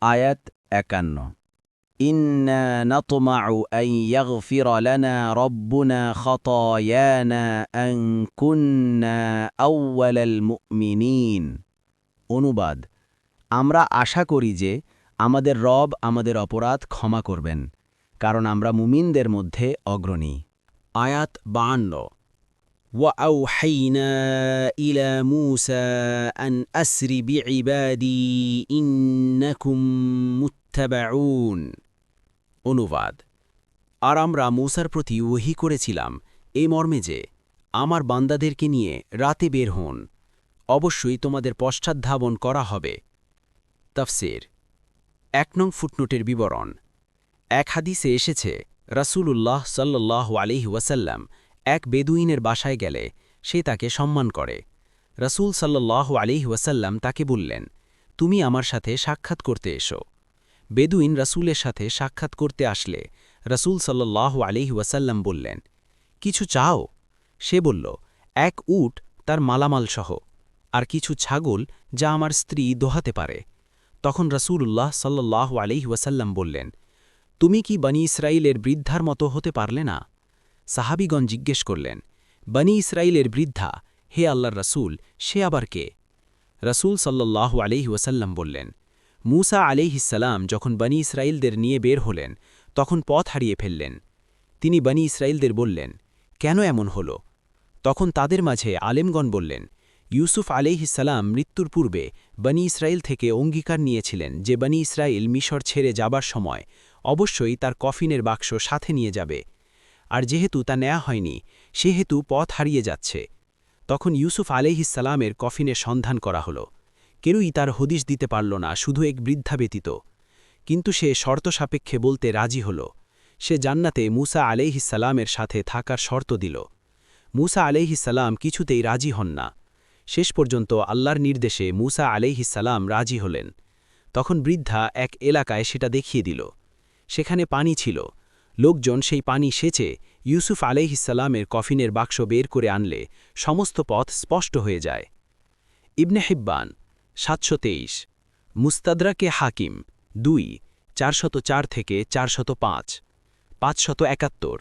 আয়াত ৫১ ইন্না নাতমাউ আন ইয়াগফিরা লানা রাব্বুনা খাতায়ানা আন কুন্না আউওয়ালাল মুমিনিন। অনুবাদ: আমরা আশা করি যে আমাদের রব আমাদের অপরাধ ক্ষমা করবেন, কারণ আমরা মুমিনদের মধ্যে অগ্রণী। আয়াত ৫২ وأوحينا إلى موسى أن أسر بعبادي إنكم متبعون। অনুবাদ: আর আমরা মূসার প্রতি ওহী করেছিলাম এই মর্মে যে, আমার বান্দাদেরকে নিয়ে রাতে বের হন, অবশ্যই তোমাদের পশ্চাদ্ধাবন করা হবে। তাফসীর। ১ নং ফুটনোটের বিবরণ। এক হাদিসে এসেছে, রাসূলুল্লাহ সাল্লাল্লাহু আলাইহি ওয়াসাল্লাম এক বেদুইনের বাসায় গেলে সে তাকে সম্মান করে। রাসূল সাল্লাল্লাহু আলাইহি ওয়াসাল্লাম তাকে বললেন, তুমি আমার সাথে সাক্ষাৎ করতে এসো। বেদুইন রাসূলের সাথে সাক্ষাৎ করতে আসলে রাসূল সাল্লাল্লাহু আলাইহি ওয়াসাল্লাম বললেন, কিছু চাও? সে বলল, এক উট তার মালামাল সহ, আর কিছু ছাগল যা আমার স্ত্রী দোহাতে পারে। তখন রাসূলুল্লাহ সাল্লাল্লাহু আলাইহি ওয়াসাল্লাম বললেন, তুমি কি বনী ইসরাইলের বৃদ্ধার মতো হতে পারলে না? সাহাবীগণ জিজ্ঞেস করলেন, বনী ইসরাইলের বৃদ্ধা, হে আল্লাহর রাসূল, সে আবার কে? রাসূল সাল্লাল্লাহু আলাইহি ওয়াসাল্লাম বললেন, মূসা আলাইহিসসালাম যখন বনী ইসরাইলদের নিয়ে বের হলেন, তখন পথ হারিয়ে ফেললেন। তিনি বনী ইসরাইলদের বললেন, কেন এমন হল? তখন তাদের মাঝে আলেমগণ বললেন, ইউসুফ আলাইহিসসালাম মৃত্যুর পূর্বে বনী ইসরাইল থেকে অঙ্গীকার নিয়েছিলেন যে বনী ইসরাইল মিশর ছেড়ে যাবার সময় অবশ্যই তার কফিনের বাক্স সাথে নিয়ে যাবে, আর যেহেতু তা নেওয়া হয়নি সেহেতু পথ হারিয়ে যাচ্ছে। তখন ইউসুফ আলাইহিসসালামের কফিনের সন্ধান করা হল। কেউই তার হদিশ দিতে পারল না, শুধু এক বৃদ্ধা ব্যতীত। কিন্তু সে শর্ত সাপেক্ষে বলতে রাজি হল। সে জান্নাতে মূসা আলাইহিসসালামের সাথে থাকার শর্ত দিল। মূসা আলাইহিসসালাম কিছুতেই রাজি হন না। শেষ পর্যন্ত আল্লাহর নির্দেশে মূসা আলাইহিসসালাম রাজি হলেন। তখন বৃদ্ধা এক এলাকায় সেটা দেখিয়ে দিল। সেখানে পানি ছিল। লোকজন সেই পানি সেচে ইউসুফ আলাইহিসসালামের কফিনের বাক্স বের করে আনলে সমস্ত পথ স্পষ্ট হয়ে যায়। ইবনে হিব্বান ৭২৩, মুস্তাদরাকে হাকিম ২ ৪০৪ থেকে ৪০৫, ৫৭১,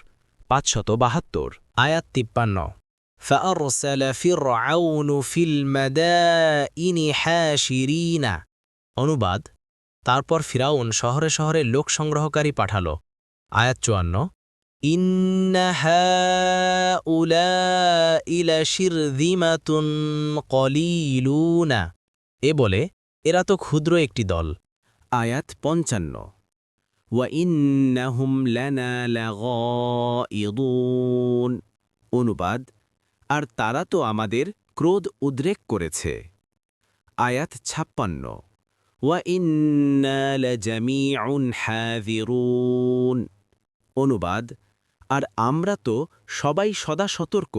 ৫৭২। আয়াত ৫৩ فأرسل فرعون في المدائن حاشرين। অনুবাদ: তারপর ফিরাউন শহরে শহরে লোক সংগ্রহকারী পাঠালো। আয়াত ৫৪ ইন্না হাউলাঈ লাশিরযিমাতুন কলিলুনা। এ বলে, এরা তো ক্ষুদ্র একটি দল। আয়াত ৫৫ ওয়াইন্নাহুম লানা লাগাইদুন। অনুবাদ: আর তারা তো আমাদের ক্রোধ উদ্রেক করেছে। আয়াত ৫৬ ওয়াইন্না লাজামিউন হাযিরুন। অনুবাদ: আর আমরা তো সবাই সদা সতর্ক।